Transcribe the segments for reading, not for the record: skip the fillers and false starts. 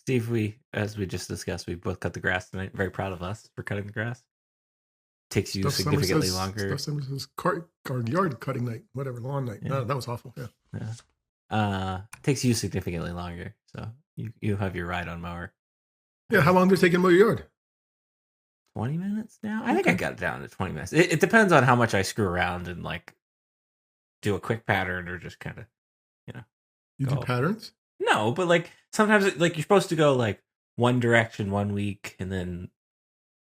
Steve, as we just discussed, we both cut the grass tonight. Very proud of us for cutting the grass. Takes you significantly longer. Stuff Summer says yard cutting night, whatever, lawn night. Yeah. No, that was awful. Yeah. Takes you significantly longer. So you have your ride-on mower. Yeah, how long did it take you to mow your yard? 20 minutes now? I think I got it down to 20 minutes. It depends on how much I screw around and like do a quick pattern or just kind of, You do patterns? No, but like sometimes like you're supposed to go like one direction one week and then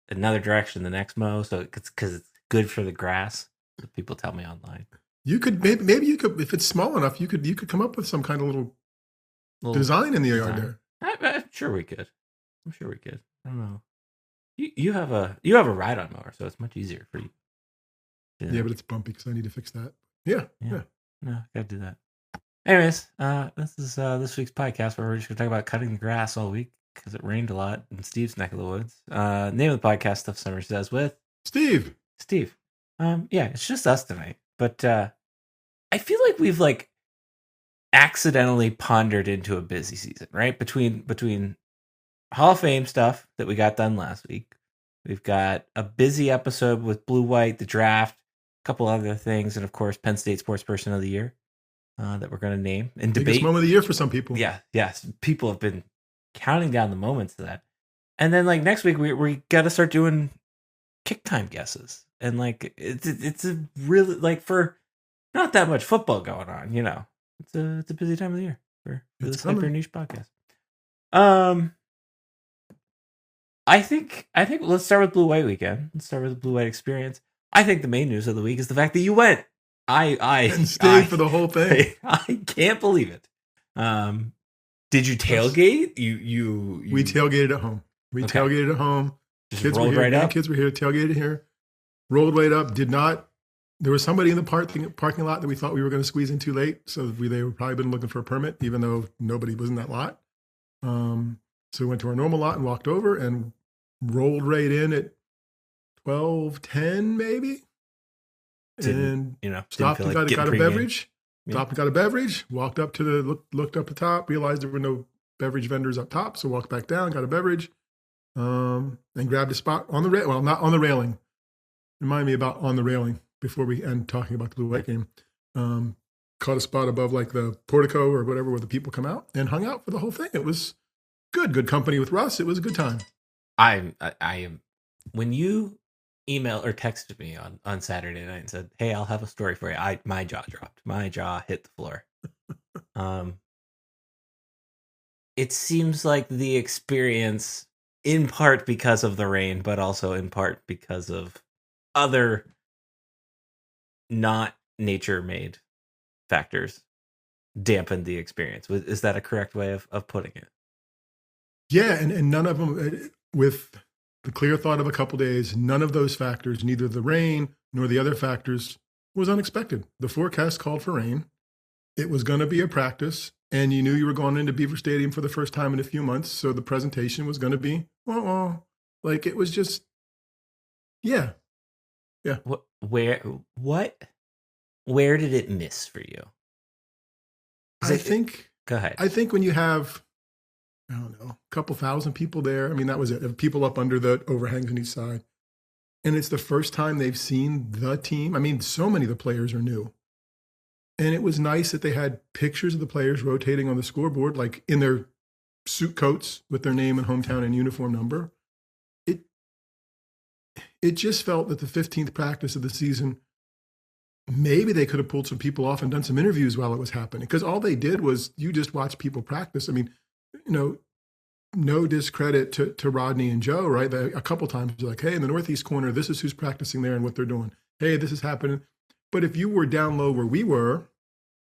another direction the next mow. So it's because it's good for the grass. People tell me online. You could maybe you could, if it's small enough, you could come up with some kind of little design in the yard there. I'm sure we could. I don't know. You have a ride-on mower, so it's much easier for you. Yeah, but it's bumpy because I need to fix that. Yeah. No, I gotta do that. Anyways, this is this week's podcast where we're just gonna talk about cutting the grass all week because it rained a lot in Steve's neck of the woods. Name of the podcast, Stuff Summer Says with Steve. Yeah, it's just us tonight, but I feel like we've like accidentally pondered into a busy season, right? Between Hall of Fame stuff that we got done last week. We've got a busy episode with Blue White, the draft, a couple other things, and of course, Penn State Sportsperson of the Year that we're going to name and debate. Biggest moment of the year for some people. Yeah, yes. People have been counting down the moments to that. And then like next week, we got to start doing kick time guesses. And like it's a really like for not that much football going on, It's a busy time of the year for this hyper niche podcast. I think let's start with Blue White weekend. Let's start with the Blue White experience. I think the main news of the week is the fact that you went. I stayed for the whole thing. I can't believe it. Did you tailgate? We tailgated at home. Tailgated at home. Just kids rolled were here. right up. Kids were here. Tailgated here. Rolled right up. Did not. There was somebody in the parking lot that we thought we were going to squeeze in too late. So they were probably been looking for a permit, even though nobody was in that lot. So we went to our normal lot and walked over and rolled right in at 12:10 maybe. Stopped and got a beverage. Yeah. Stopped and got a beverage. Walked up to looked up the top. Realized there were no beverage vendors up top. So walked back down, got a beverage, and grabbed a spot on the not on the railing. Remind me about on the railing before we end talking about the Blue White game. Caught a spot above like the portico or whatever where the people come out and hung out for the whole thing. It was good company with Russ. It was a good time. I am when you emailed or texted me on Saturday night and said, "Hey, I'll have a story for you." My jaw dropped. My jaw hit the floor. It seems like the experience, in part because of the rain, but also in part because of other not nature-made factors, dampened the experience. Is that a correct way of putting it? Yeah, and none of them, with the clear thought of a couple days, none of those factors, neither the rain nor the other factors, was unexpected. The forecast called for rain. It was going to be a practice, and you knew you were going into Beaver Stadium for the first time in a few months, so the presentation was going to be, like it was just, yeah. Where did it miss for you? Go ahead. I think when you have, I don't know, a couple thousand people there. I mean, that was it. People up under the overhangs on each side. And it's the first time they've seen the team. I mean, so many of the players are new. And it was nice that they had pictures of the players rotating on the scoreboard, like in their suit coats with their name and hometown and uniform number. It just felt that the 15th practice of the season, maybe they could have pulled some people off and done some interviews while it was happening. Because all they did was you just watch people practice. I mean, no discredit to Rodney and Joe, right? A couple times they're like, hey, in the northeast corner, this is who's practicing there and what they're doing. Hey, this is happening. But if you were down low where we were,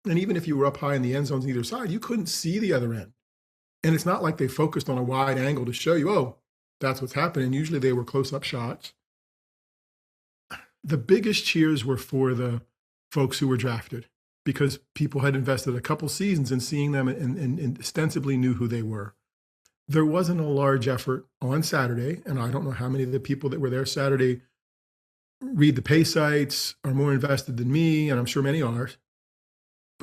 and even if you were up high in the end zones on either side, you couldn't see the other end. And it's not like they focused on a wide angle to show you, oh, that's what's happening. Usually they were close-up shots. The biggest cheers were for the folks who were drafted because people had invested a couple seasons in seeing them and ostensibly knew who they were. There wasn't a large effort on Saturday, and I don't know how many of the people that were there Saturday read the pay sites, are more invested than me, and I'm sure many are.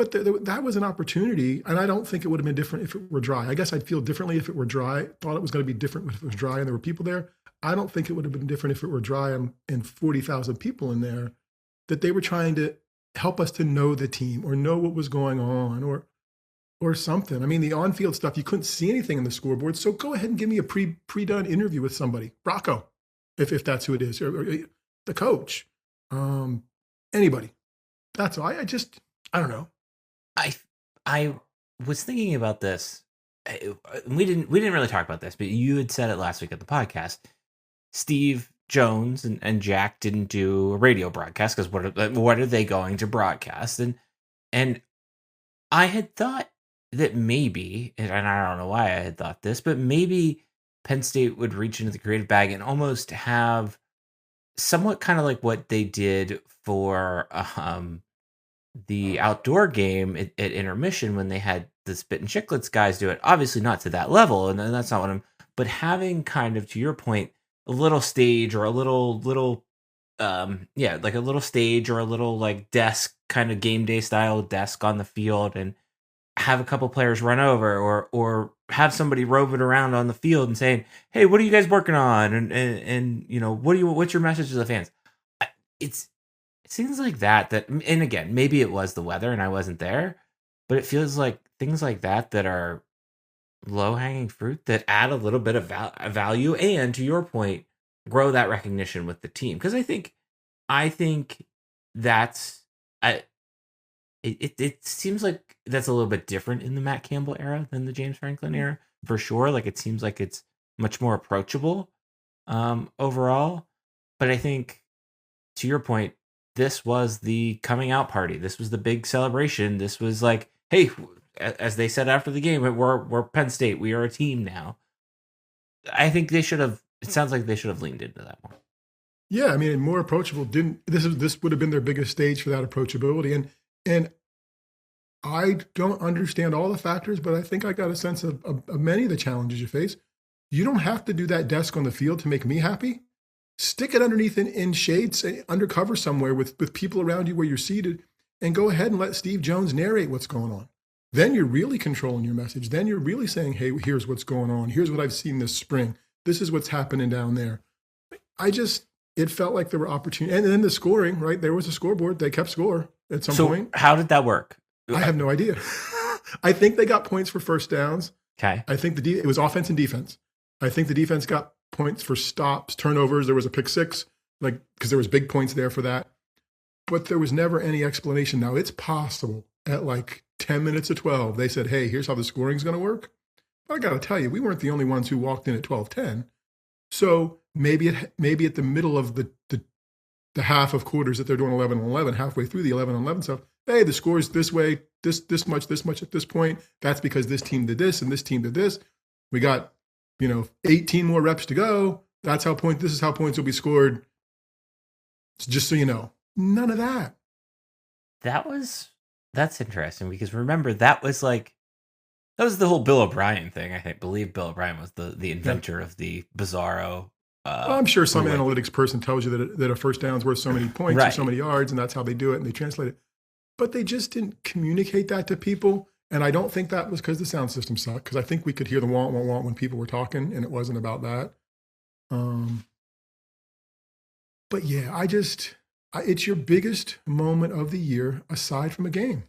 but that was an opportunity, and I don't think it would have been different if it were dry. I guess I'd feel differently if it were dry. Thought it was going to be different if it was dry and there were people there. I don't think it would have been different if it were dry and 40,000 people in there, that they were trying to help us to know the team or know what was going on or something. I mean, the on-field stuff, you couldn't see anything in the scoreboard, so go ahead and give me a pre-done interview with somebody, Rocco, if that's who it is, or the coach, anybody. That's all. I don't know. I was thinking about this. We didn't really talk about this, but you had said it last week at the podcast. Steve Jones and Jack didn't do a radio broadcast because what are they going to broadcast? And I had thought that maybe, and I don't know why I had thought this, but maybe Penn State would reach into the creative bag and almost have somewhat kind of like what they did for the outdoor game at intermission when they had the Spit and Chicklets guys do it. Obviously not to that level, and that's not what I'm. But having kind of, to your point, a little stage or a little like a little stage or a little like desk, kind of game day style desk on the field, and have a couple players run over or have somebody roving around on the field and saying, "Hey, what are you guys working on?" And you know, what's your message to the fans? It seems like that, and again, maybe it was the weather and I wasn't there, but it feels like things like that are low hanging fruit that add a little bit of value, and to your point, grow that recognition with the team. Because I think that's it seems like that's a little bit different in the Matt Campbell era than the James Franklin era, for sure. Like, it seems like it's much more approachable overall. But I think, to your point, this was the coming out party. This was the big celebration. This was like, hey, as they said after the game, we're Penn State. We are a team now. I think they should have. It sounds like they should have leaned into that more. Yeah, I mean, more approachable. This would have been their biggest stage for that approachability, and I don't understand all the factors, but I think I got a sense of many of the challenges you face. You don't have to do that desk on the field to make me happy. Stick it underneath in shades, undercover somewhere with people around you where you're seated, and go ahead and let Steve Jones narrate what's going on. Then you're really controlling your message. Then you're really saying, hey, here's what's going on. Here's what I've seen this spring. This is what's happening down there. It felt like there were opportunities. And then the scoring, right? There was a scoreboard. They kept score at some point. How did that work? I have no idea. I think they got points for first downs. Okay. I think it was offense and defense. I think the defense got points for stops, turnovers. There was a pick six, because there was big points there for that. But there was never any explanation. Now, it's possible at 10 minutes of 12, they said, hey, here's how the scoring's going to work. But I got to tell you, we weren't the only ones who walked in at 12:10. So maybe at the middle of the half of quarters that they're doing 11-11, halfway through the 11-11 stuff, hey, the score's this way, this much at this point. That's because this team did this and this team did this. We got 18 more reps to go. This is how points will be scored. Just so you know, none of that. That's interesting, because remember, that was the whole Bill O'Brien thing. I believe Bill O'Brien was the inventor of the bizarro. Well, I'm sure some analytics person tells you that a first down's worth so many points right. or so many yards, and that's how they do it, and they translate it. But they just didn't communicate that to people. And I don't think that was because the sound system sucked, because I think we could hear the want when people were talking, and it wasn't about that. But yeah, it's your biggest moment of the year aside from a game.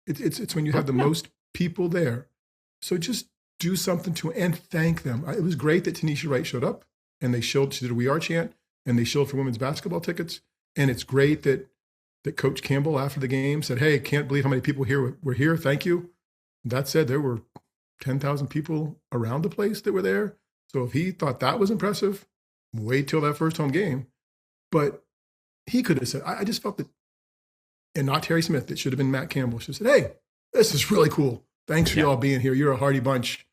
It's when you have the most people there. So just do something and thank them. It was great that Tanisha Wright showed up, and she did a We Are chant, and they showed for women's basketball tickets. And it's great that Coach Campbell after the game said, hey, can't believe how many people were here. Thank you. That said, there were 10,000 people around the place that were there. So if he thought that was impressive, wait till that first home game. But he could have said, I just felt that, and not Terry Smith, it should have been Matt Campbell. She said, hey, this is really cool. Thanks for y'all being here. You're a hardy bunch.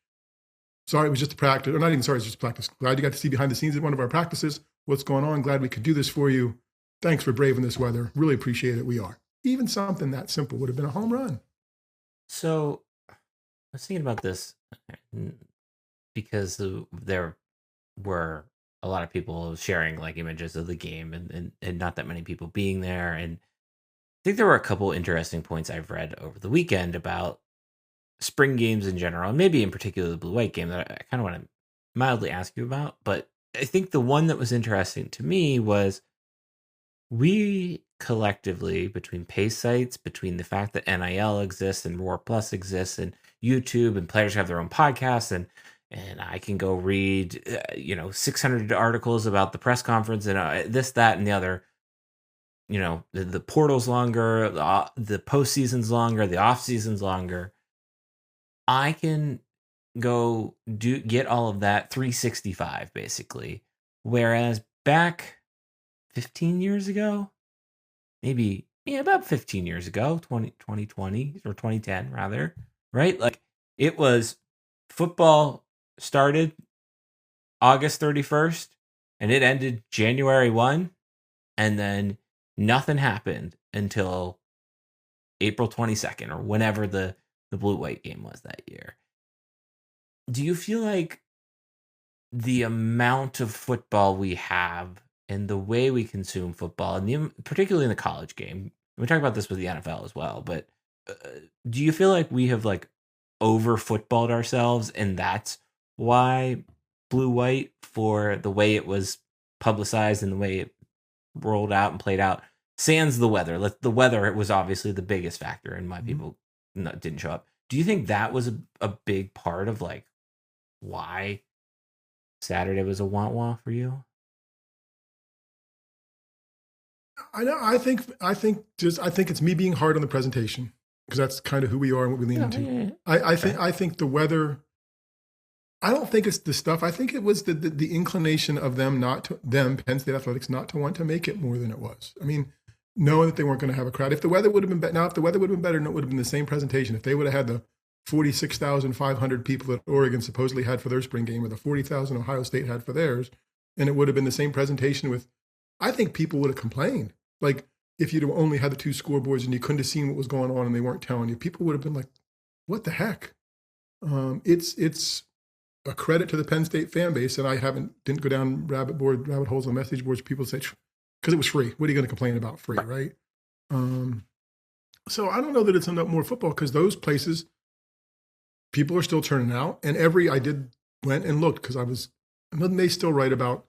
Sorry, it was just a practice. Or not even sorry, it's just a practice. Glad you got to see behind the scenes at one of our practices. What's going on? Glad we could do this for you. Thanks for braving this weather. Really appreciate it. We are. Even something that simple would have been a home run. So I was thinking about this because there were a lot of people sharing images of the game and not that many people being there. And think there were a couple interesting points I've read over the weekend about spring games in general, and maybe in particular the blue-white game that I kind of want to mildly ask you about. But I think the one that was interesting to me was we collectively, between pace sites, between the fact that NIL exists and Roar Plus exists and YouTube and players have their own podcasts and I can go read 600 articles about the press conference and this, that, and the other. The portal's longer, the postseason's longer, the off season's longer. I can go get all of that 365 basically. Whereas back 15 years ago, maybe about 15 years ago, 2020 or 2010 rather, right? Like it was football started August 31st and it ended January 1, and then nothing happened until April 22nd or whenever the blue-white game was that year. Do you feel like the amount of football we have and the way we consume football, and particularly in the college game, we talk about this with the NFL as well, but do you feel like we have like over footballed ourselves and that's why blue-white, for the way it was publicized and the way it rolled out and played out, sans the weather. The weather was obviously the biggest factor and why people didn't show up. Do you think that was a big part of like why Saturday was a wah-wah for you? I know. I think it's me being hard on the presentation because that's kind of who we are and what we lean into. Yeah. I think the weather. I don't think it's the stuff. I think it was the inclination of Penn State Athletics, not to want to make it more than it was. I mean, knowing that they weren't going to have a crowd. If the weather would have been better, now if the weather would have been better, and it would have been the same presentation. If they would have had the 46,500 people that Oregon supposedly had for their spring game, or the 40,000 Ohio State had for theirs, and it would have been the same presentation with, I think people would have complained. Like if you'd have only had the two scoreboards and you couldn't have seen what was going on and they weren't telling you, people would have been like, "What the heck?" It's a credit to the Penn State fan base, and I didn't go down rabbit holes on message boards. People say, because it was free. What are you going to complain about? Free, right? So I don't know that it's enough more football, because those places, people are still turning out. And went and looked, because they still write about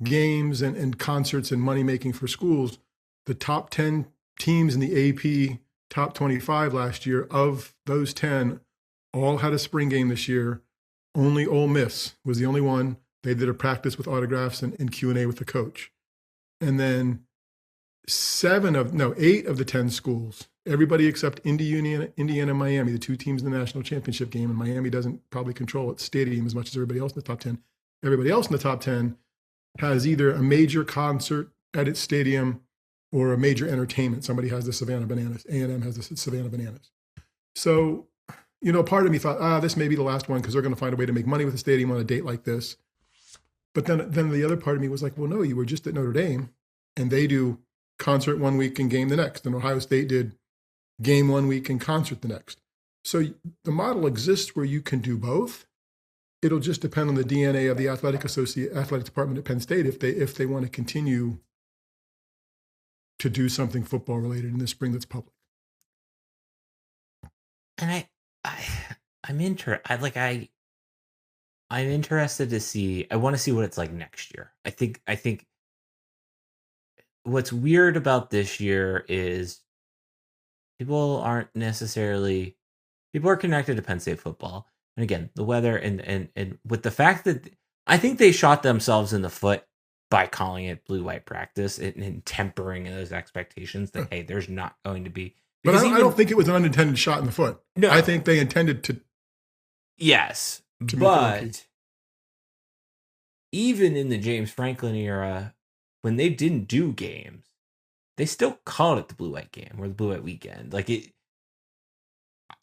games and concerts and money making for schools. The top 10 teams in the AP top 25 last year, of those 10, all had a spring game this year. Only Ole Miss was the only one. They did a practice with autographs and Q&A with the coach. And then 8 of the 10 schools, everybody except Indiana and Miami, the two teams in the national championship game, and Miami doesn't probably control its stadium as much as everybody else in the top 10. Everybody else in the top 10 has either a major concert at its stadium or a major entertainment. Somebody has the Savannah Bananas. A&M has the Savannah Bananas. So, part of me thought, this may be the last one, because they're going to find a way to make money with the stadium on a date like this. But then the other part of me was like, well, no, you were just at Notre Dame, and they do concert one week and game the next. And Ohio State did game one week and concert the next. So the model exists where you can do both. It'll just depend on the DNA of the athletic department at Penn State if they want to continue to do something football related in the spring that's public. And I'm interested to see. I want to see what it's like next year. I think what's weird about this year is people are connected to Penn State football. And again, the weather and with the fact that I think they shot themselves in the foot by calling it blue-white practice and tempering those expectations that, hey, there's not going to be. But I don't think it was an unintended shot in the foot. No. I think they intended to. Yes, but even in the James Franklin era, when they didn't do games, they still called it the blue-white game or the blue-white weekend. Like it,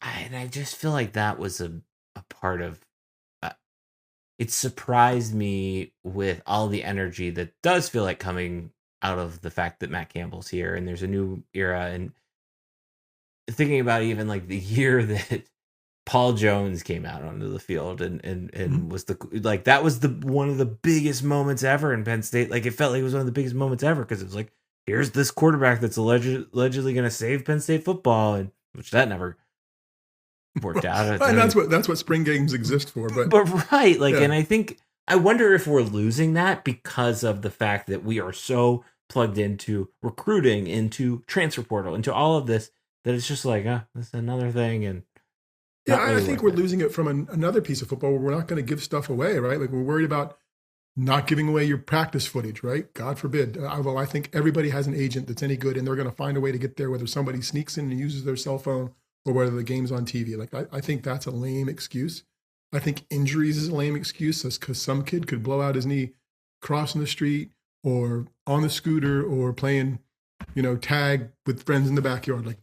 and I just feel like that was a part of. It surprised me with all the energy that does feel like coming out of the fact that Matt Campbell's here and there's a new era, and thinking about even like the year that Paul Jones came out onto the field and was that was one of the biggest moments ever in Penn State. Like it felt like it was one of the biggest moments ever, because it was like here's this quarterback that's allegedly going to save Penn State football, and which that never worked out. And that's what spring games exist for. But right, like, yeah. and I wonder if we're losing that because of the fact that we are so plugged into recruiting, into transfer portal, into all of this, that it's just like, this is another thing. And yeah, really I think we're losing it from another piece of football where we're not going to give stuff away, right? Like we're worried about not giving away your practice footage, right? God forbid. Although I think everybody has an agent that's any good and they're going to find a way to get there, whether somebody sneaks in and uses their cell phone or whether the game's on TV. Like I think that's a lame excuse. I think injuries is a lame excuse because some kid could blow out his knee crossing the street or on the scooter or playing, tag with friends in the backyard. Like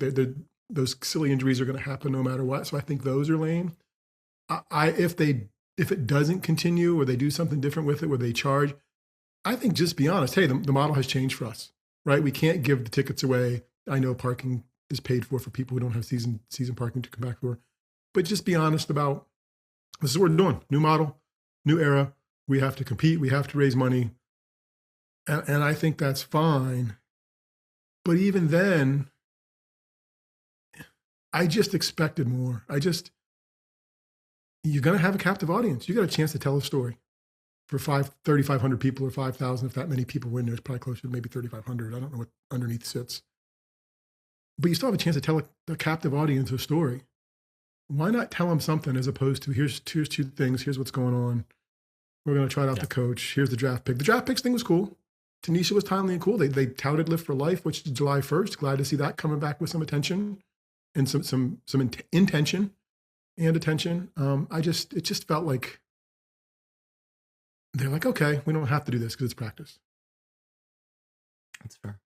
those silly injuries are going to happen no matter what. So I think those are lame. If it doesn't continue or they do something different with it where they charge, I think just be honest. Hey, the model has changed for us, right? We can't give the tickets away. I know parking is paid for people who don't have season parking to come back for, but just be honest about this is what we're doing. New model, new era. We have to compete. We have to raise money. And I think that's fine. But even then, I just expected more. You're going to have a captive audience. You got a chance to tell a story for 3,500 people or 5,000. If that many people were in there, it's probably closer to maybe 3,500. I don't know what underneath sits. But you still have a chance to tell a captive audience a story. Why not tell them something as opposed to here's two things. Here's what's going on. We're going to try out the coach. Here's the draft pick. The draft picks thing was cool. Tanisha was timely and cool. They touted Lift for Life, which is July 1st. Glad to see that coming back with some attention and some intention and attention. It just felt like they're like, okay, we don't have to do this because it's practice. That's fair.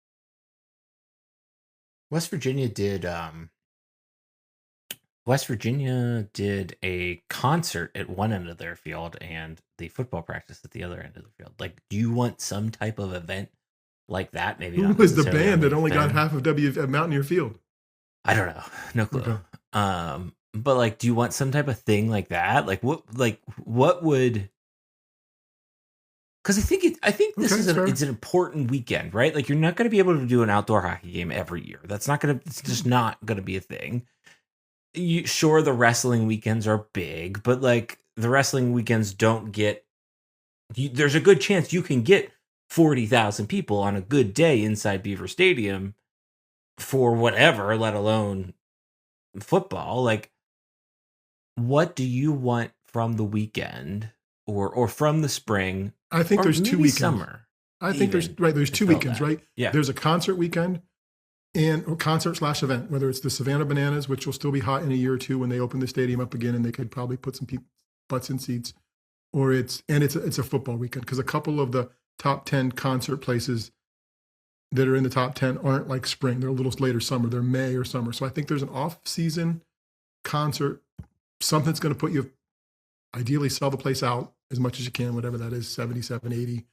West Virginia did a concert at one end of their field and the football practice at the other end of the field. Like, do you want some type of event like that? Maybe who was the band that only got half of Mountaineer Field? I don't know. No clue. Okay. But like, do you want some type of thing like that? Like what would? Because I think this is it's an important weekend, right? Like, you're not going to be able to do an outdoor hockey game every year. It's just not going to be a thing. Sure, the wrestling weekends are big, but like the wrestling weekends don't get. There's a good chance you can get 40,000 people on a good day inside Beaver Stadium for whatever, let alone football. Like, what do you want from the weekend or from the spring? I think there's 2 weekends. Summer. I think there's 2 weekends, right? Yeah. There's a concert weekend or concert/event, whether it's the Savannah Bananas, which will still be hot in a year or two when they open the stadium up again and they could probably put some butts in seats, or it's a football weekend because a couple of the top 10 concert places that are in the top 10 aren't like spring. They're a little later summer. They're May or summer. So I think there's an off-season concert, something that's going to put you, ideally sell the place out as much as you can, whatever that is, 77, 80,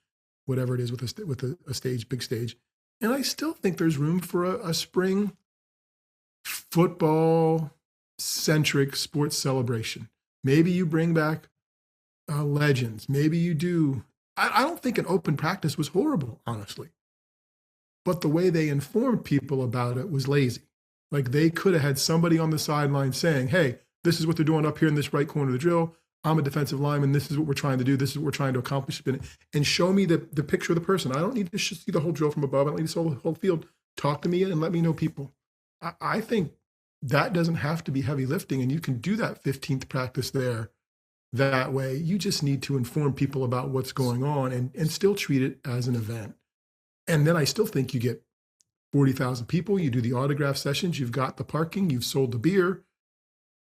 whatever it is with a stage, big stage. And I still think there's room for a spring football-centric sports celebration. Maybe you bring back legends. Maybe you do. I don't think an open practice was horrible, honestly. But the way they informed people about it was lazy. Like, they could have had somebody on the sideline saying, hey, this is what they're doing up here in this right corner of the drill. I'm a defensive lineman. This is what we're trying to do. This is what we're trying to accomplish. And show me the picture of the person. I don't need to see the whole drill from above. I don't need to see the whole field. Talk to me and let me know people. I think that doesn't have to be heavy lifting, and you can do that 15th practice there that way. You just need to inform people about what's going on and still treat it as an event. And then I still think you get 40,000 people. You do the autograph sessions. You've got the parking. You've sold the beer.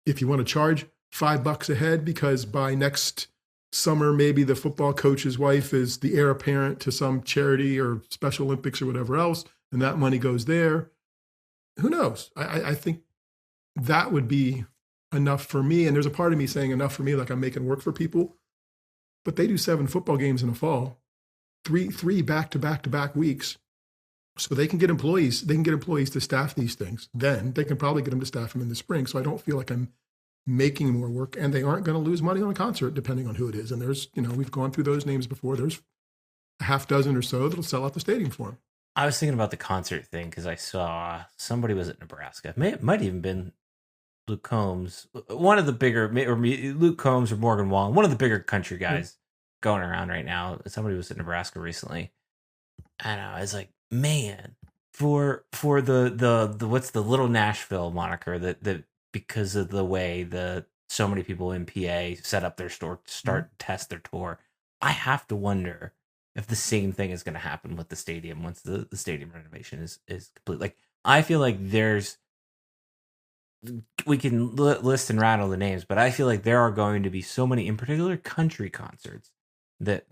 If you want to charge $5 a head because by next summer, maybe the football coach's wife is the heir apparent to some charity or Special Olympics or whatever else, and that money goes there. Who knows? I think that would be enough for me. And there's a part of me saying enough for me, like I'm making work for people. But they do 7 football games in the fall, three back-to-back weeks. So they can get employees. They can get employees to staff these things. Then they can probably get them to staff them in the spring. So I don't feel like I'm making more work, and they aren't going to lose money on a concert depending on who it is. And there's, we've gone through those names before. There's a half dozen or so that'll sell out the stadium for them. I was thinking about the concert thing because I saw somebody was at Nebraska. It might even been Luke Combs, one of the bigger, or Luke Combs or Morgan Wallen, one of the bigger country guys going around right now. Somebody was at Nebraska recently, and I was like, man, for the what's the Little Nashville moniker that because of the way so many people in PA set up their store to start test their tour, I have to wonder if the same thing is going to happen with the stadium once the stadium renovation is complete. Like, I feel like we can list and rattle the names, but I feel like there are going to be so many, in particular, country concerts that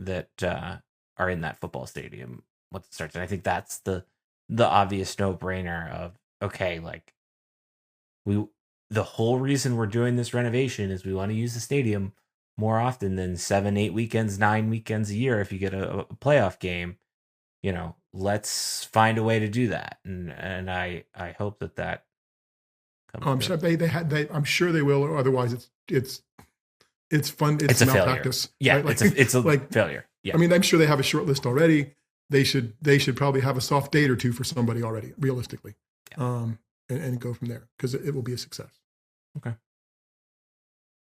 are in that football stadium once it starts. And I think that's the obvious no brainer of, okay, like the whole reason we're doing this renovation is we want to use the stadium more often than 7, 8 weekends, 9 weekends a year. If you get a playoff game, let's find a way to do that. And I hope that I'm sure I'm sure they will, or otherwise it's fun. It's a malpractice. Failure. Yeah, right? It's a failure. Yeah. I mean, I'm sure they have a short list already. They should probably have a soft date or two for somebody already, realistically, and go from there because it will be a success. Okay.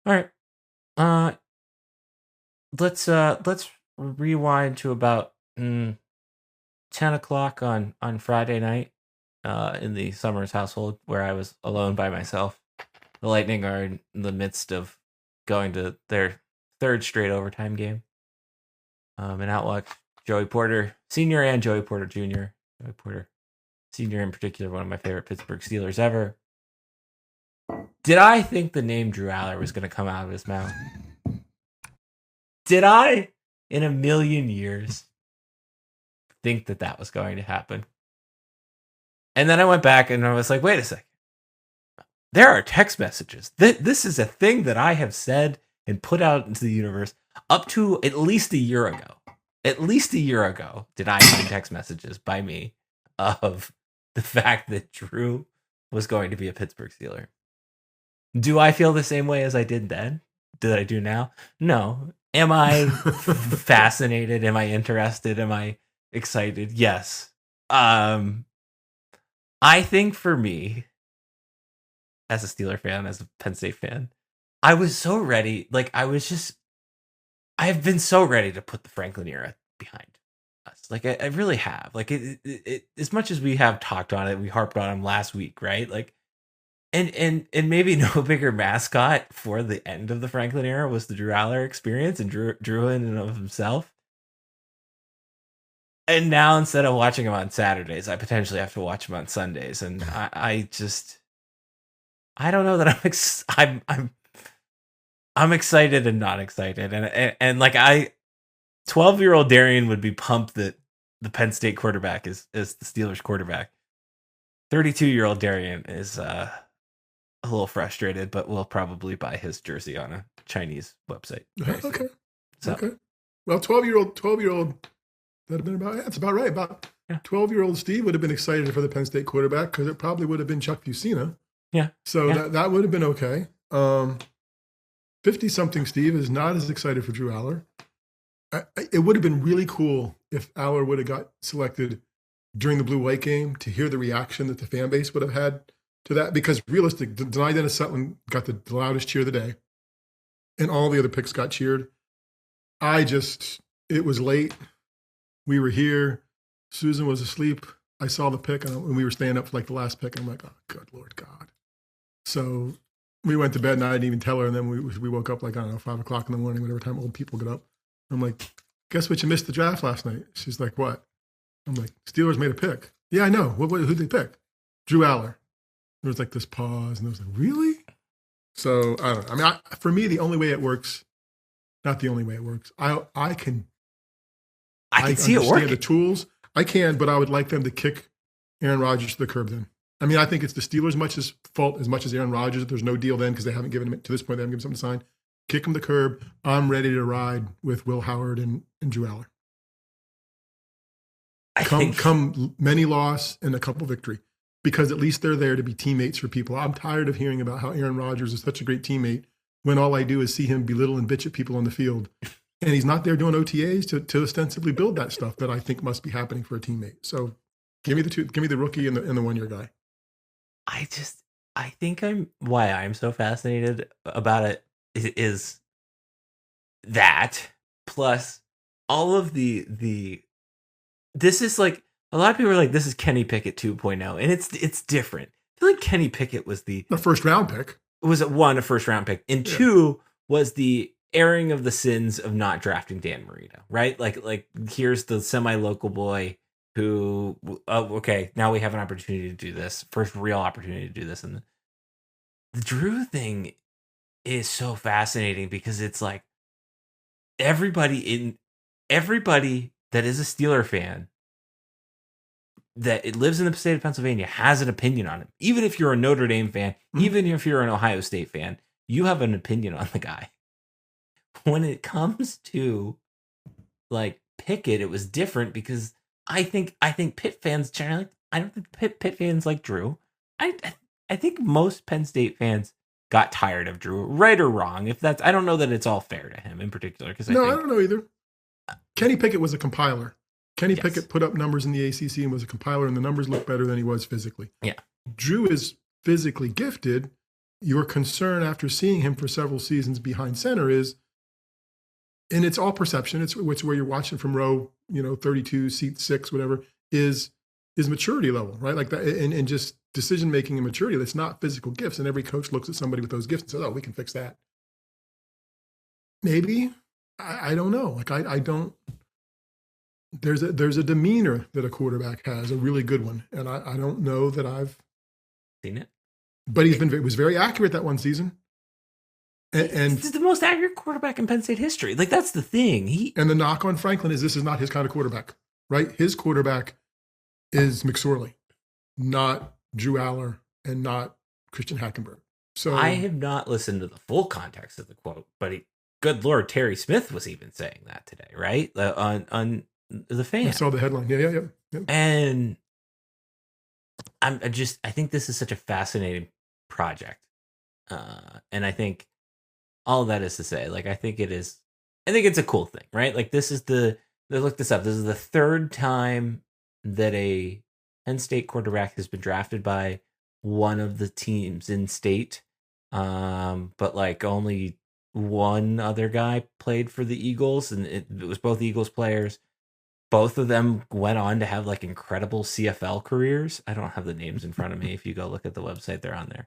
All right. Let's rewind to about 10 o'clock on Friday night in the Summers household where I was alone by myself. The Lightning are in the midst of going to their third straight overtime game. And out walked Joey Porter Sr. and Joey Porter Jr. Joey Porter Sr. in particular, one of my favorite Pittsburgh Steelers ever. Did I think the name Drew Allar was going to come out of his mouth? Did I, in a million years, think that was going to happen? And then I went back and I was like, wait a second. There are text messages. This is a thing that I have said and put out into the universe up to at least a year ago. At least a year ago did I find text messages by me of the fact that Drew was going to be a Pittsburgh Steeler. Do I feel the same way as I did then? Did I do now? No. Am I fascinated? Am I interested? Am I excited? Yes. I think for me, as a Steeler fan, as a Penn State fan, I was so ready. Like, I've been so ready to put the Franklin era behind us. Like, I really have. Like, it as much as we have talked on it, we harped on him last week, right? Like, and maybe no bigger mascot for the end of the Franklin era was the Drew Allar experience and Drew in and of himself. And now, instead of watching him on Saturdays, I potentially have to watch him on Sundays. And I don't know that I'm excited and not excited. And like 12-year-old Darian would be pumped that the Penn State quarterback is the Steelers quarterback. 32-year-old Darian is a little frustrated, but will probably buy his jersey on a Chinese website. Okay. So. Okay. Well, 12-year-old. That'd have been that's about right. About 12-year-old Steve would have been excited for the Penn State quarterback because it probably would have been Chuck Fusina. Yeah. So that would have been okay. 50-something Steve is not as excited for Drew Allar. It would have been really cool if Allar would have got selected during the blue-white game to hear the reaction that the fan base would have had to that. Because realistic, Denai Dennis Sutton got the loudest cheer of the day, and all the other picks got cheered. It was late. We were here. Susan was asleep. I saw the pick, and we were staying up for like the last pick. I'm like, oh, good Lord God. So we went to bed, and I didn't even tell her. And then we woke up like, I don't know, 5 o'clock in the morning, whatever time old people get up. I'm like, guess what? You missed the draft last night. She's like, what? I'm like, Steelers made a pick. Yeah, I know. Who'd they pick? Drew Allar. There was like this pause, and I was like, really? So I don't know. I mean, for me, the only way it works, not the only way it works. I can see it working. The tools I can, but I would like them to kick Aaron Rodgers to the curb. Then, I mean, I think it's the Steelers' fault as much as Aaron Rodgers. There's no deal then because they haven't given him to this point. They haven't given him something to sign. Kick him to the curb. I'm ready to ride with Will Howard and Drew Allar. Come many loss and a couple victory, because at least they're there to be teammates for people. I'm tired of hearing about how Aaron Rodgers is such a great teammate when all I do is see him belittle and bitch at people on the field. And he's not there doing OTAs to ostensibly build that stuff that I think must be happening for a teammate. So Give me the two. Give me the rookie and the 1 year guy. I think why I'm so fascinated about it is that plus all of the this is like a lot of people are like, this is Kenny Pickett 2.0, and it's different. I feel like Kenny Pickett was the first round pick. Was it one, a first round pick, and two was the airing of the sins of not drafting Dan Marino, right? Like here's the semi-local boy who, okay, now we have an opportunity to do this, first real opportunity to do this, and the Drew thing is so fascinating because it's like everybody that is a Steeler fan that it lives in the state of Pennsylvania has an opinion on him. Even if you're a Notre Dame fan, even if you're an Ohio State fan, you have an opinion on the guy. When it comes to like Pickett, it was different because I think Pitt fans generally, I don't think Pitt fans like Drew. I think most Penn State fans got tired of Drew, right or wrong. If that's, I don't know that it's all fair to him in particular. Because I don't know either. Kenny Pickett was a compiler. Kenny Pickett put up numbers in the ACC and was a compiler, and the numbers look better than he was physically. Yeah. Drew is physically gifted. Your concern after seeing him for several seasons behind center is, and it's all perception, it's where you're watching from row, 32, seat 6, whatever, is maturity level, right? Like that, and just decision-making and maturity. That's not physical gifts, and every coach looks at somebody with those gifts and says, oh, we can fix that. Maybe. I don't know. Like, I don't. There's a demeanor that a quarterback has, a really good one, and I don't know that I've seen it. But he was very accurate that one season, and he's the most accurate quarterback in Penn State history. Like that's the thing. And the knock on Franklin is this is not his kind of quarterback, right? His quarterback is McSorley, not Drew Allar, and not Christian Hackenberg. So I have not listened to the full context of the quote, but good Lord, Terry Smith was even saying that today, right? On the Fan. I saw the headline. Yeah. And I think this is such a fascinating project. And I think all of that is to say, like, I think it's a cool thing, right? Like this is look this up. This is the third time that a Penn State quarterback has been drafted by one of the teams in state. But like only one other guy played for the Eagles, and it was both Eagles players. Both of them went on to have like incredible CFL careers. I don't have the names in front of me. If you go look at the website, they're on there.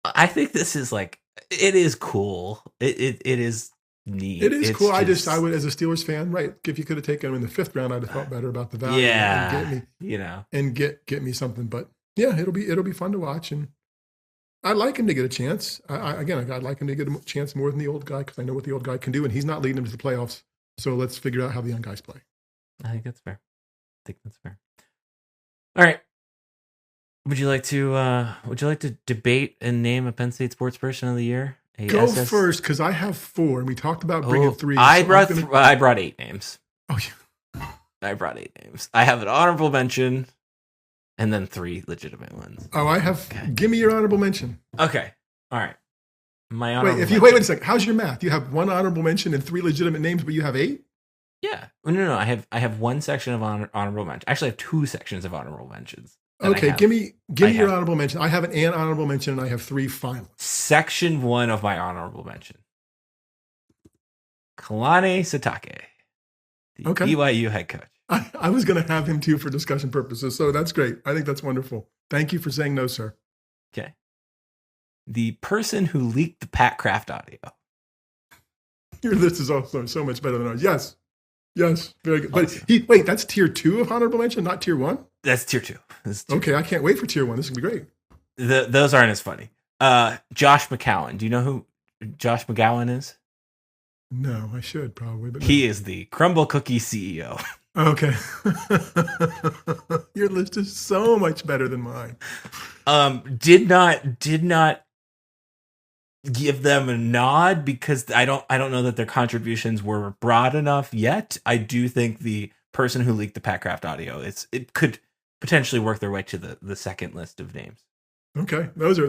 I think this is like, it is cool. It is neat. It is cool. I would, as a Steelers fan, right? If you could have taken him in the 5th round, I'd have felt better about the value. Yeah, and get me something. But yeah, it'll be fun to watch, and I'd like him to get a chance. I'd like him to get a chance more than the old guy because I know what the old guy can do, and he's not leading him to the playoffs. So let's figure out how the young guys play. I think that's fair. All right. Would you like to debate and name a Penn State sports person of the year? Go first, because I have 4, and we talked about bringing 3. I brought 8 names. Oh yeah, I brought 8 names. I have an honorable mention, and then 3 legitimate ones. Oh, I have. Okay. Give me your honorable mention. Okay. All right. My honorable. Wait a second. How's your math? You have 1 honorable mention and 3 legitimate names, but you have 8. Yeah. No. I have 1 section of honorable mention. Actually, I have 2 sections of honorable mentions. Okay, give me your honorable mention. I have an honorable mention, and I have 3 finalists. Section 1 of my honorable mention. Kalani Sitake, the BYU head coach. I was going to have him too for discussion purposes, so that's great. I think that's wonderful. Thank you for saying no, sir. Okay. The person who leaked the Pat Kraft audio. Your list is also so much better than ours. Yes, very good. But wait, that's tier 2 of honorable mention, not tier 1? That's tier 2. Okay, I can't wait for tier 1. This is going to be great. Those aren't as funny. Josh McCown. Do you know who Josh McGowan is? No, I should probably. But no. He is the Crumble Cookie CEO. Okay. Your list is so much better than mine. Did not give them a nod because I don't know that their contributions were broad enough yet. I do think the person who leaked the Pat Kraft audio, it could potentially work their way to the second list of names. Okay. Those are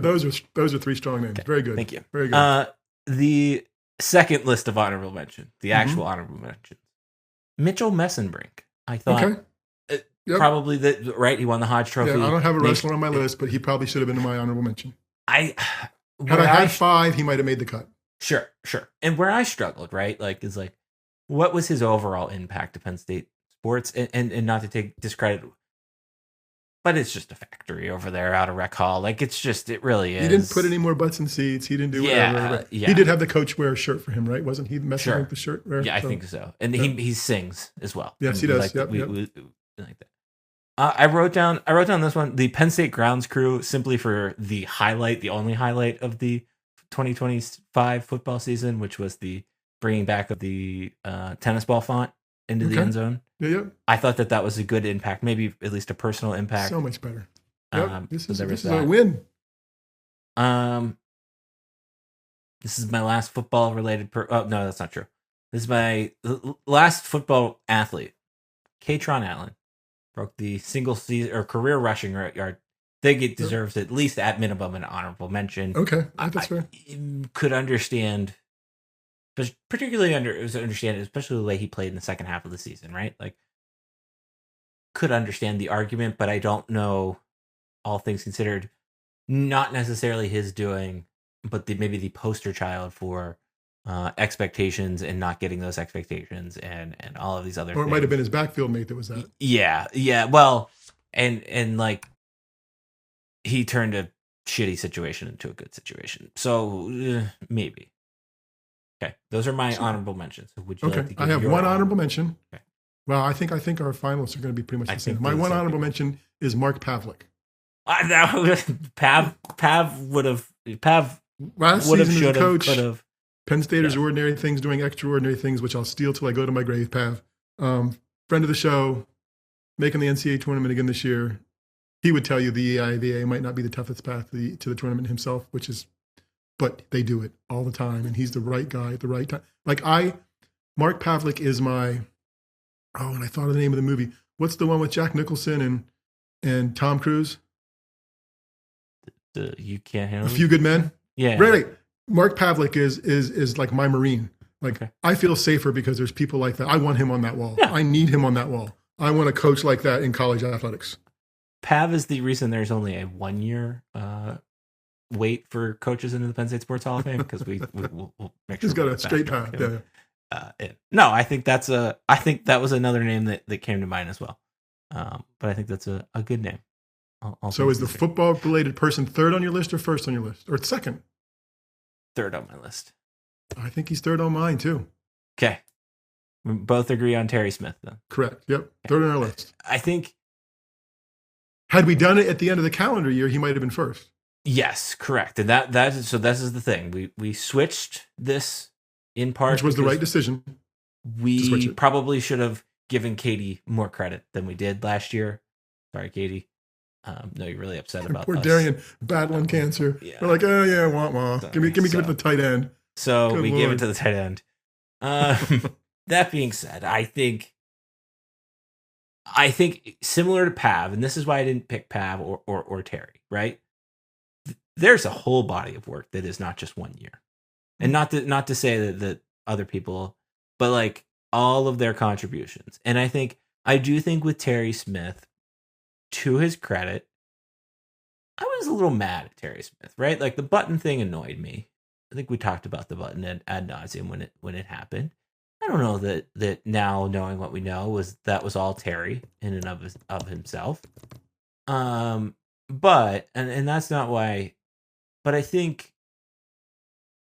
3 strong names. Okay. Very good. Thank you. Very good. The second list of honorable mention, the actual honorable mention. Mitchell Messenbrink. I thought Yep. probably the right. He won the Hodge Yeah, Trophy. I don't have a wrestler on my list, but he probably should have been in my honorable mention. I Had I where had 5, he might have made the cut. sure. And where I struggled, right, like is like, what was his overall impact to Penn State sports? And not to take discredit, but it's just a factory over there out of Rec Hall. Like it really is. He didn't put any more butts in seats. He didn't do whatever. Yeah. He did have the coach wear a shirt for him, right? Wasn't he messing Sure. with the shirt wear? Yeah, I think so. And he sings as well. Yes, he We does. Like Yep. we like that. I wrote down this one, the Penn State grounds crew, simply for the only highlight of the 2025 football season, which was the bringing back of the tennis ball font into the end zone. Yeah. I thought that was a good impact, maybe at least a personal impact. So much better. Yep. This is a win. This is my last football related. Oh no, that's not true. This is my last football athlete, Katron Allen. Broke the single season or career rushing yard. I think it deserves at least at minimum an honorable mention. Okay, that's fair. I could understand, but particularly understand, especially the way he played in the second half of the season, right? Like, could understand the argument, but I don't know, all things considered, not necessarily his doing, but maybe the poster child for expectations and not getting those expectations and all of these other or things. It might have been his backfield mate that was that. Yeah. Well, and like, he turned a shitty situation into a good situation. So maybe. Okay, those are my honorable mentions. Would you like to give I have one honorable mention. Okay. Well, I think our finalists are going to be pretty much the same. My one honorable mention is Mark Pavlik. Pav would have should have, could have. Penn Staters ordinary things doing extraordinary things, which I'll steal till I go to my grave. Pav, friend of the show, making the NCAA tournament again this year. He would tell you the EIVA might not be the toughest path to the tournament himself, but they do it all the time, and he's the right guy at the right time. Mark Pavlik is my. Oh, and I thought of the name of the movie. What's the one with Jack Nicholson and Tom Cruise? You Can't Handle A Few Good Men. Yeah, right. Mark Pavlik is like my Marine. I feel safer because there's people like that. I want him on that wall. Yeah. I need him on that wall. I want a coach like that in college athletics. Pav is the reason there's only a 1 year wait for coaches into the Penn State Sports Hall of Fame, because we'll make sure he's got a straight path. No, I think that was another name that came to mind as well. But I think that's a good name. So is the football related person third on your list or first on your list, or second? Third on my list. I think he's third on mine too. Okay. We both agree on Terry Smith then. Correct. Yep. Third on our list. I think, had we done it at the end of the calendar year, he might have been first. Yes, correct. And this is the thing. We switched this in part, which was the right decision. We probably should have given Katie more credit than we did last year. Sorry, Katie. No, you're really upset about poor us. Darian battling cancer. Yeah. We're like, oh yeah, wah. Give me give it to the tight end. So Good we Lord. Gave it to the tight end. That being said, I think similar to Pav, and this is why I didn't pick Pav or Terry, right? There's a whole body of work that is not just 1 year. And not to say that other people, but like all of their contributions. And I do think with Terry Smith, to his credit, I was a little mad at Terry Smith, right? Like, the button thing annoyed me. I think we talked about the button ad nauseum when it happened. I don't know that now, knowing what we know, that was all Terry in and of himself. But that's not why. But I think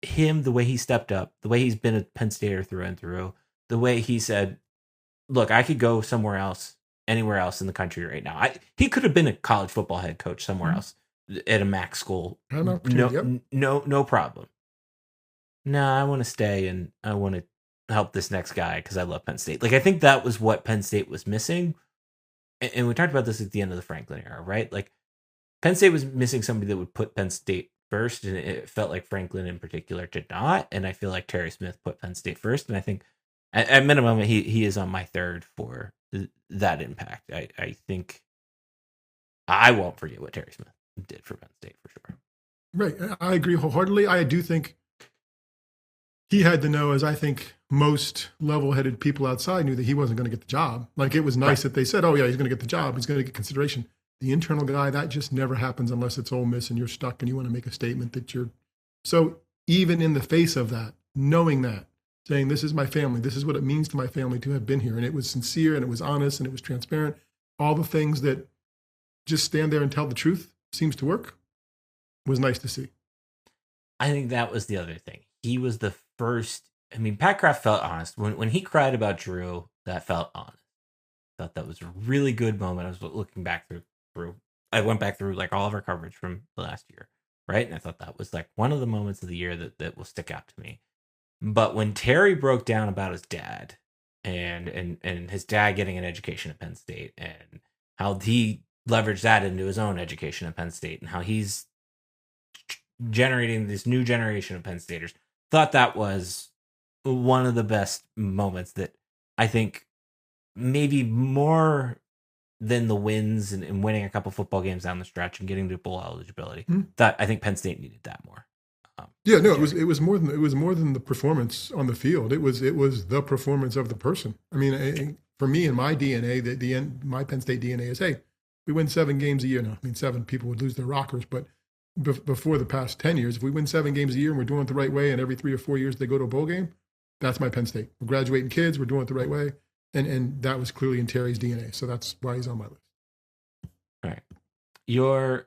the way he stepped up, the way he's been a Penn Stater through and through, the way he said, "Look, I could go somewhere else, anywhere else in the country right now." He could have been a college football head coach somewhere else at a MAC school. No problem. No, I want to stay and I want to help this next guy because I love Penn State. Like, I think that was what Penn State was missing. And we talked about this at the end of the Franklin era, right? Like, Penn State was missing somebody that would put Penn State first, and it felt like Franklin in particular did not. And I feel like Terry Smith put Penn State first, and I think at minimum he is on my third for that impact. I think I won't forget what Terry Smith did for Penn State for sure. Right, I agree wholeheartedly. I do think he had to know, as I think most level-headed people outside knew, that he wasn't going to get the job. Like, it was nice Right. that they said, "Oh yeah, he's going to get the job. He's going to get consideration." The internal guy, that just never happens unless it's Ole Miss and you're stuck and you want to make a statement that you're. So even in the face of that, knowing that, saying, "This is my family. This is what it means to my family to have been here," and it was sincere and it was honest and it was transparent. All the things that just stand there and tell the truth seems to work was nice to see. I think that was the other thing. He was the first. I mean, Pat Kraft felt honest when he cried about Drew. That felt honest. Thought that was a really good moment. I was looking back through. I went back through like all of our coverage from the last year, right? And I thought that was like one of the moments of the year that will stick out to me. But when Terry broke down about his dad and his dad getting an education at Penn State and how he leveraged that into his own education at Penn State and how he's generating this new generation of Penn Staters, thought that was one of the best moments that I think maybe more than the wins and winning a couple football games down the stretch and getting to bowl eligibility. That I think Penn State needed that more. Yeah, no, it was more than the performance on the field. It was the performance of the person. I mean, for me, in my DNA, my Penn State DNA is, hey, we win 7 games a year. No, I mean, 7 people would lose their rockers, but before the past 10 years, if we win 7 games a year and we're doing it the right way, and every 3 or 4 years they go to a bowl game, that's my Penn State. We're graduating kids, we're doing it the right way, and that was clearly in Terry's DNA. So that's why he's on my list. All right, your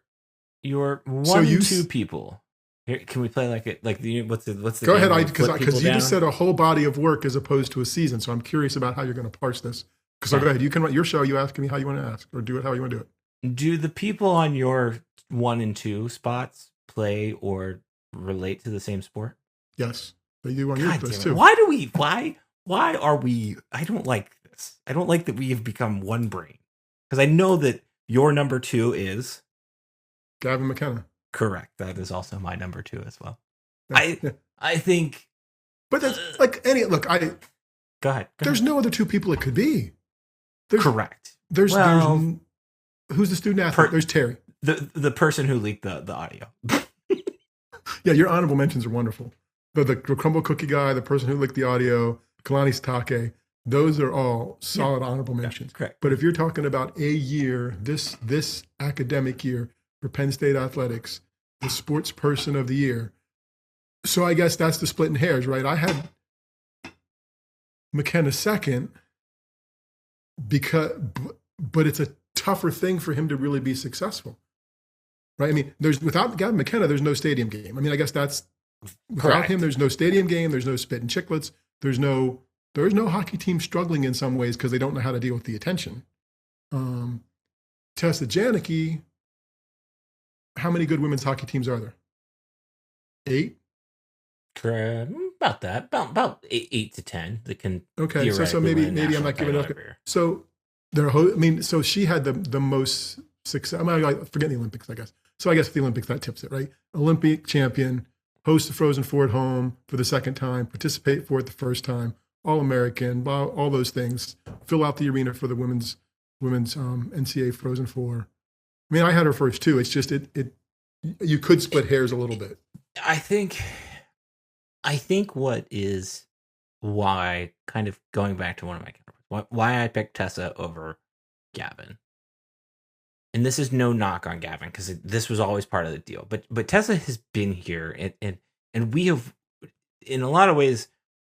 one and two people. Here, can we play like it? Like what's the go ahead? Because you just said a whole body of work as opposed to a season. So I'm curious about how you're going to parse this. So go ahead. You can write your show. You ask me how you want to ask, or do it how you want to do it. Do the people on your 1 and 2 spots play or relate to the same sport? Yes, they do on your list too. Why are we? I don't like this. I don't like that we have become one brain, because I know that your number 2 is Gavin McKenna. Correct. That is also my number 2 as well. Yeah. I think, but that's like any look. Go ahead. There's no other 2 people it could be. Correct. There's who's the student athlete? There's Terry, the person who leaked the audio. Yeah, your honorable mentions are wonderful. The crumble cookie guy, the person who leaked the audio, Kalani Sitake. Those are all solid honorable mentions. Correct. But if you're talking about a year, this academic year for Penn State athletics, the Sportsperson of the year. So I guess that's the splitting hairs, right? I had McKenna second but it's a tougher thing for him to really be successful, right? I mean, without Gavin McKenna, there's no stadium game. I mean, I guess that's without him. There's no stadium game. There's no spit and chicklets. There's no hockey team struggling in some ways because they don't know how to deal with the attention. Tessa Janicki, how many good women's hockey teams are there? 8? About that. About 8 to 10 that can. Okay, so maybe I'm not giving enough. So so she had the most success. I forget the Olympics, I guess. So I guess the Olympics, that tips it, right? Olympic champion, host the Frozen Four at home for the second time, participate for it the first time, All-American, all those things, fill out the arena for the women's NCAA Frozen Four. I mean, I had her first too. It's just you could split hairs a little bit. I think what is why, kind of going back to one of my counterparts, why I picked Tessa over Gavin. And this is no knock on Gavin, because this was always part of the deal. But Tessa has been here, and we have, in a lot of ways,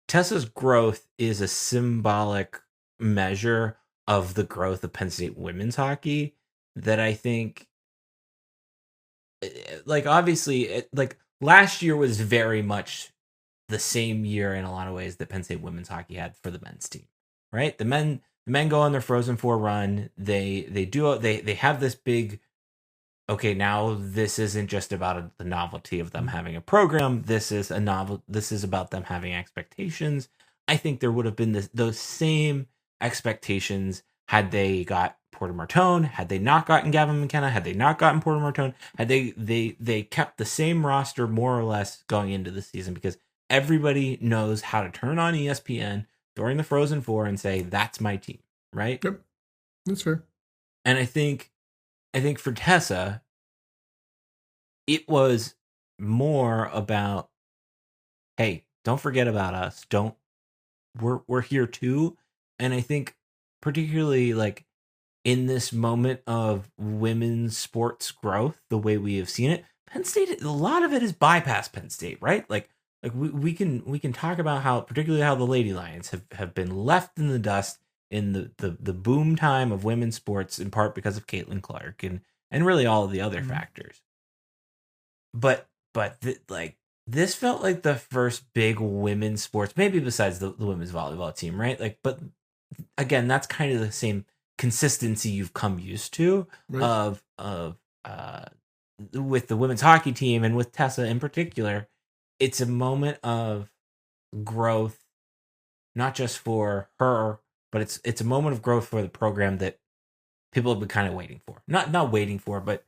Tessa's growth is a symbolic measure of the growth of Penn State women's hockey that I think, like, obviously, like, last year was very much the same year in a lot of ways that Penn State women's hockey had for the men's team, right? The men go on their Frozen Four run. They have this big, okay, now this isn't just about the novelty of them having a program. This is about them having expectations. I think there would have been those same expectations had they got Porter Martone, had they not gotten Gavin McKenna, had they not gotten Porter Martone, had they kept the same roster more or less going into the season, because everybody knows how to turn on ESPN during the Frozen Four and say, that's my team, right? Yep, that's fair. And I think for Tessa, it was more about, hey, Don't forget about us. Don't we're here too. And I think particularly like in this moment of women's sports growth, the way we have seen it, Penn State, a lot of it is bypass Penn State, right? Like we can talk about how particularly how the Lady Lions have been left in the dust in the boom time of women's sports, in part because of Caitlin Clark and really all of the other factors. Like this felt like the first big women's sports, maybe besides the women's volleyball team, right? Like, but again, that's kind of the same consistency you've come used to of with the women's hockey team and with Tessa in particular. It's a moment of growth, not just for her, but it's a moment of growth for the program that people have been kind of waiting for. Not waiting for, but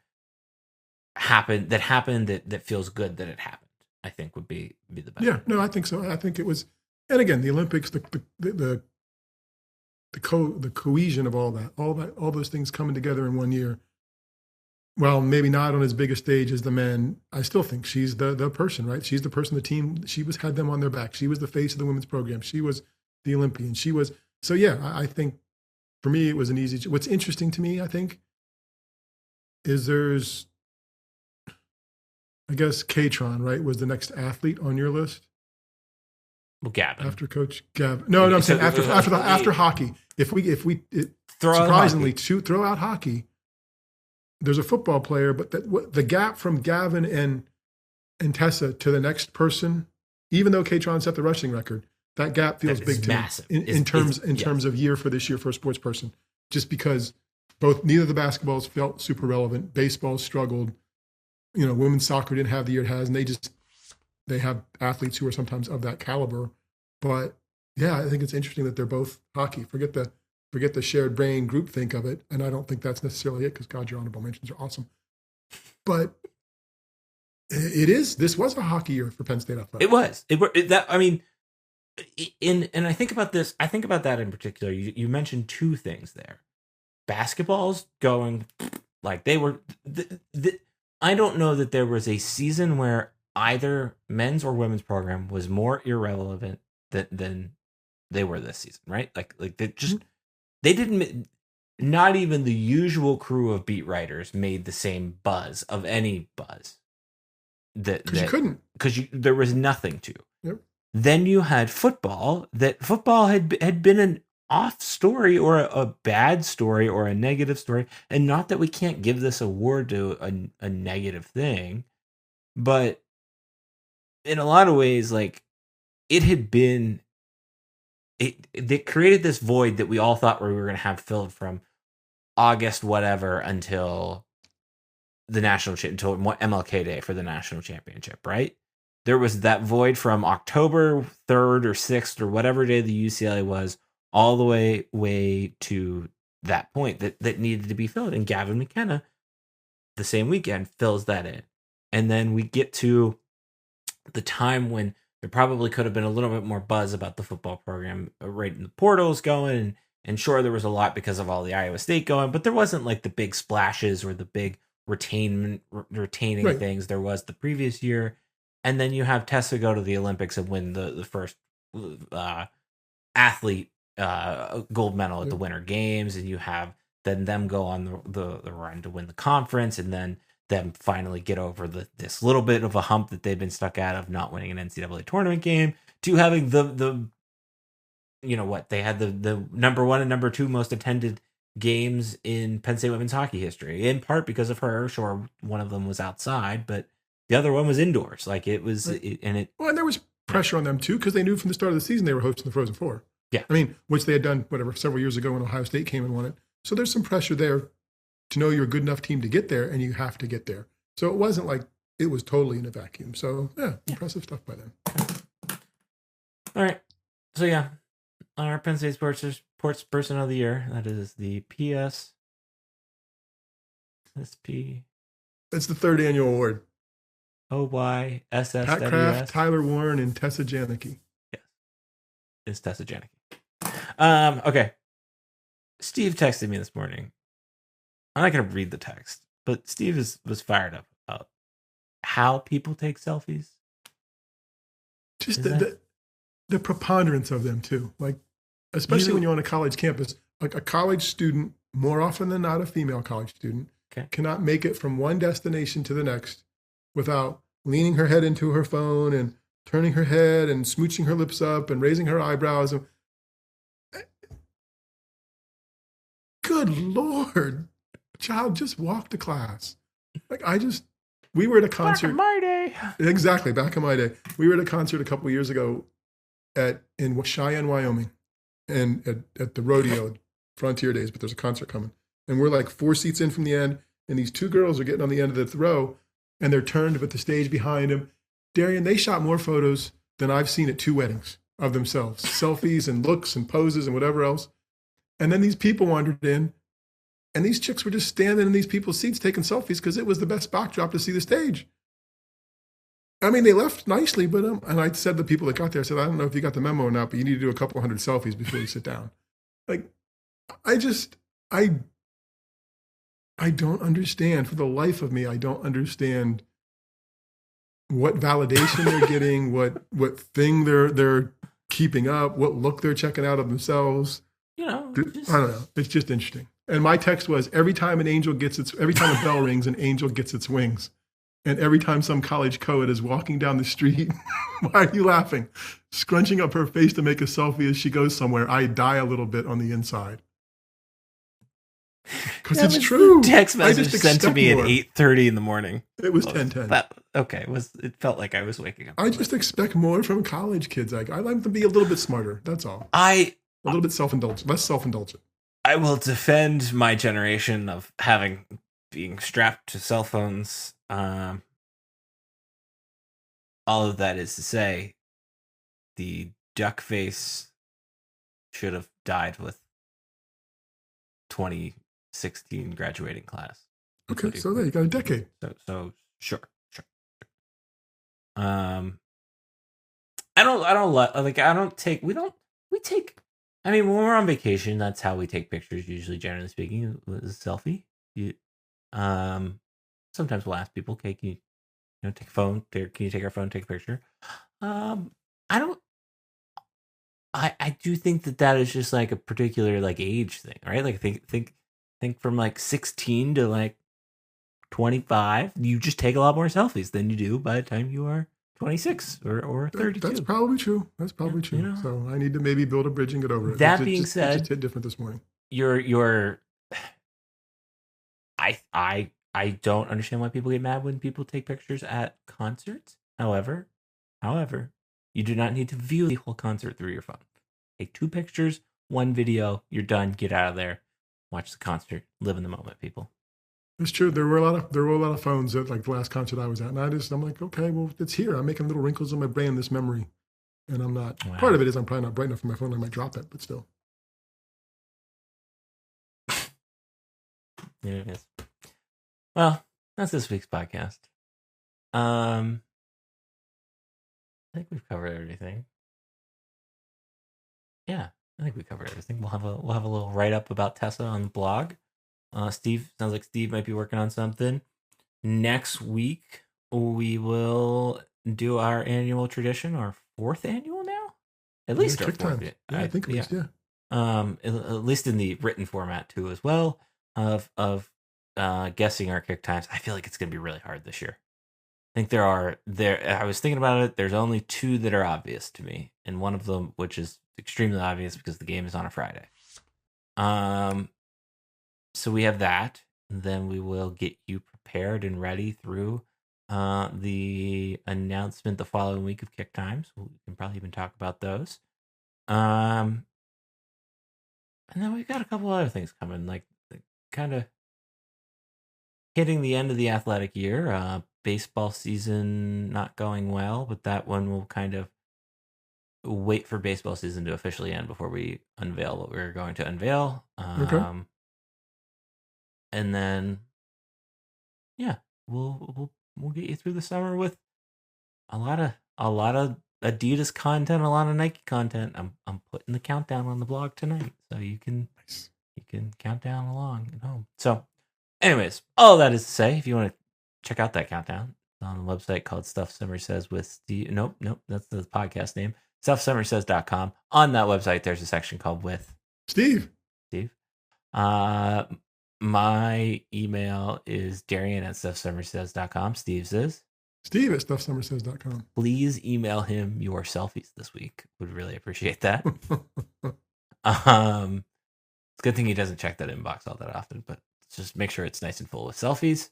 happened that feels good that it happened. I think would be the best. Yeah, no, I think so. I think it was, and again, the Olympics, the cohesion of all those things coming together in one year. Well, maybe not on as big a stage as the men. I still think she's the person, right? She's the person, the team. She had them on their back. She was the face of the women's program. She was the Olympian. So yeah, I think for me, it was an easy. What's interesting to me, I think, is I guess Katron, right, was the next athlete on your list. Well, Gavin. After Coach Gavin. No, I'm saying after hockey. If we throw surprisingly throw out hockey, there's a football player, but the gap from Gavin and Tessa to the next person, even though Katron set the rushing record, that gap feels big to massive. Me in terms of year for this year for a sports person. Just because neither of the basketballs felt super relevant. Baseball struggled. Women's soccer didn't have the year it has, and they have athletes who are sometimes of that caliber. But yeah, I think it's interesting that they're both hockey. Forget the shared brain group think of it, and I don't think that's necessarily it because God, your honorable mentions are awesome. But this was a hockey year for Penn State athletics. It was. And I think about this. I think about that in particular. You mentioned two things there. Basketball's going like they were. I don't know that there was a season where either men's or women's program was more irrelevant than they were this season, right? Like they didn't. Not even the usual crew of beat writers made the same buzz of any buzz. Because you couldn't. Because there was nothing to. Yep. Then you had football. That football had been an off story or a bad story or a negative story, and not that we can't give this award to a negative thing, but in a lot of ways, like it had been. It created this void that we all thought we were going to have filled from August whatever until the until MLK Day for the national championship, right? There was that void from October 3rd or 6th or whatever day the UCLA was all the way to that point that needed to be filled. And Gavin McKenna, the same weekend, fills that in. And then we get to the time when there probably could have been a little bit more buzz about the football program right in the portals going. And sure, there was a lot because of all the Iowa State going, but there wasn't like the big splashes or the big retaining right. things there was the previous year. And then you have Tessa go to the Olympics and win the first athlete gold medal at the Winter Games, and you have then them go on the run to win the conference, and then them finally get over this little bit of a hump that they've been stuck out of not winning an NCAA tournament game, to having the they had the number 1 and number 2 most attended games in Penn State women's hockey history, in part because of her. Sure, one of them was outside, but the other one was indoors. Like it was, right. And there was pressure on them too, because they knew from the start of the season they were hosting the Frozen Four. Yeah, I mean, which they had done several years ago when Ohio State came and won it. So there's some pressure there to know you're a good enough team to get there, and you have to get there. So it wasn't like it was totally in a vacuum. So yeah, impressive stuff by them. All right, so yeah, our Penn State Sports Person of the Year, that is the PSSP. That's the 3rd annual award. OYSSWS. Pat Kraft, Tyler Warren, and Tessa Janicki. Yes, it's Tessa Janicki. Okay. Steve texted me this morning. I'm not going to read the text, but Steve was fired up about how people take selfies. Just the preponderance of them too. Like, especially when you're on a college campus, like a college student, more often than not, a female college student, cannot make it from one destination to the next without leaning her head into her phone and turning her head and smooching her lips up and raising her eyebrows. And good Lord, child, just walk to class. Like we were at a concert. Back in my day. Exactly, back in my day. We were at a concert a couple of years ago in Cheyenne, Wyoming, and at the rodeo, Frontier Days, but there's a concert coming. And we're like 4 seats in from the end, and these 2 girls are getting on the end of the row, and they're turned with the stage behind them. Darian, they shot more photos than I've seen at 2 weddings of themselves, selfies and looks and poses and whatever else. And then these people wandered in, and these chicks were just standing in these people's seats taking selfies because it was the best backdrop to see the stage. I mean, they left nicely, but and I said to the people that got there, I said, I don't know if you got the memo or not, but you need to do a couple hundred selfies before you sit down. Like, I don't understand. For the life of me, I don't understand what validation they're getting, what thing they're keeping up, what look they're checking out of themselves. I don't know. It's just interesting. And my text was, every time a bell rings, an angel gets its wings. And every time some college co-ed is walking down the street, why are you laughing? Scrunching up her face to make a selfie as she goes somewhere, I die a little bit on the inside. Because it's true. Text message sent to me at 8:30 in the morning. It was 10:10. It felt like I was waking up. I just expect more from college kids. I like them to be a little bit smarter. That's all. A little bit self-indulgent, less self-indulgent. I will defend my generation of being strapped to cell phones. All of that is to say, the duck face should have died with 2016 graduating class. Okay, so there you got a decade. So sure. I mean, when we're on vacation, that's how we take pictures, usually, generally speaking, with a selfie. Sometimes we'll ask people, okay, can you take a phone? Can you take our phone, take a picture? I do think that is just like a particular like age thing, right? Like think from like 16 to like 25, you just take a lot more selfies than you do by the time you are 26 or 32. That's probably true. So I need to maybe build a bridge and get over it. That being said, it just hit different this morning. I don't understand why people get mad when people take pictures at concerts. However, you do not need to view the whole concert through your phone. Take 2 pictures, 1 video, you're done, get out of there, watch the concert, live in the moment, people. It's true. There were a lot of phones at like the last concert I was at, and I'm like, okay, well, it's here. I'm making little wrinkles in my brain, this memory, and I'm not. Wow. Part of it is I'm probably not bright enough for my phone. I might drop it, but still. There it is. Well, that's this week's podcast. I think we've covered everything. Yeah, I think we covered everything. We'll have a little write up about Tessa on the blog. Steve, sounds like Steve might be working on something. Next week we will do our annual tradition, our 4th annual now. At least our 4th. Yeah, I think at least, yeah. At least in the written format too, as well, of guessing our kick times. I feel like it's going to be really hard this year. I think I was thinking about it. There's only 2 that are obvious to me, and one of them, which is extremely obvious because the game is on a Friday. So we have that. And then we will get you prepared and ready through the announcement the following week of kick times. We can probably even talk about those. And then we've got a couple other things coming, like kind of hitting the end of the athletic year. Baseball season not going well, but that one will kind of wait for baseball season to officially end before we unveil what we're going to unveil. Okay. And then, yeah, we'll get you through the summer with a lot of Adidas content, a lot of Nike content. I'm putting the countdown on the blog tonight, so you can count down along at home. So, anyways, all that is to say, if you want to check out that countdown, it's on a website called Stuff Summer Says with Steve. Nope, that's the podcast name. stuffsummersays.com. On that website, there's a section called With Steve. My email is Darian@stuffsummersays.com. Steve's is Steve@stuffsummersays.com. Please email him your selfies this week. Would really appreciate that. It's a good thing he doesn't check that inbox all that often, but just make sure it's nice and full with selfies.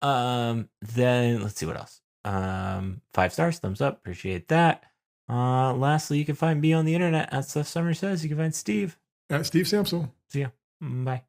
Then let's see what else. 5 stars, thumbs up, appreciate that. Lastly, you can find me on the internet at Stuff Summer Says. You can find Steve @Steve Samsel. See ya. Bye.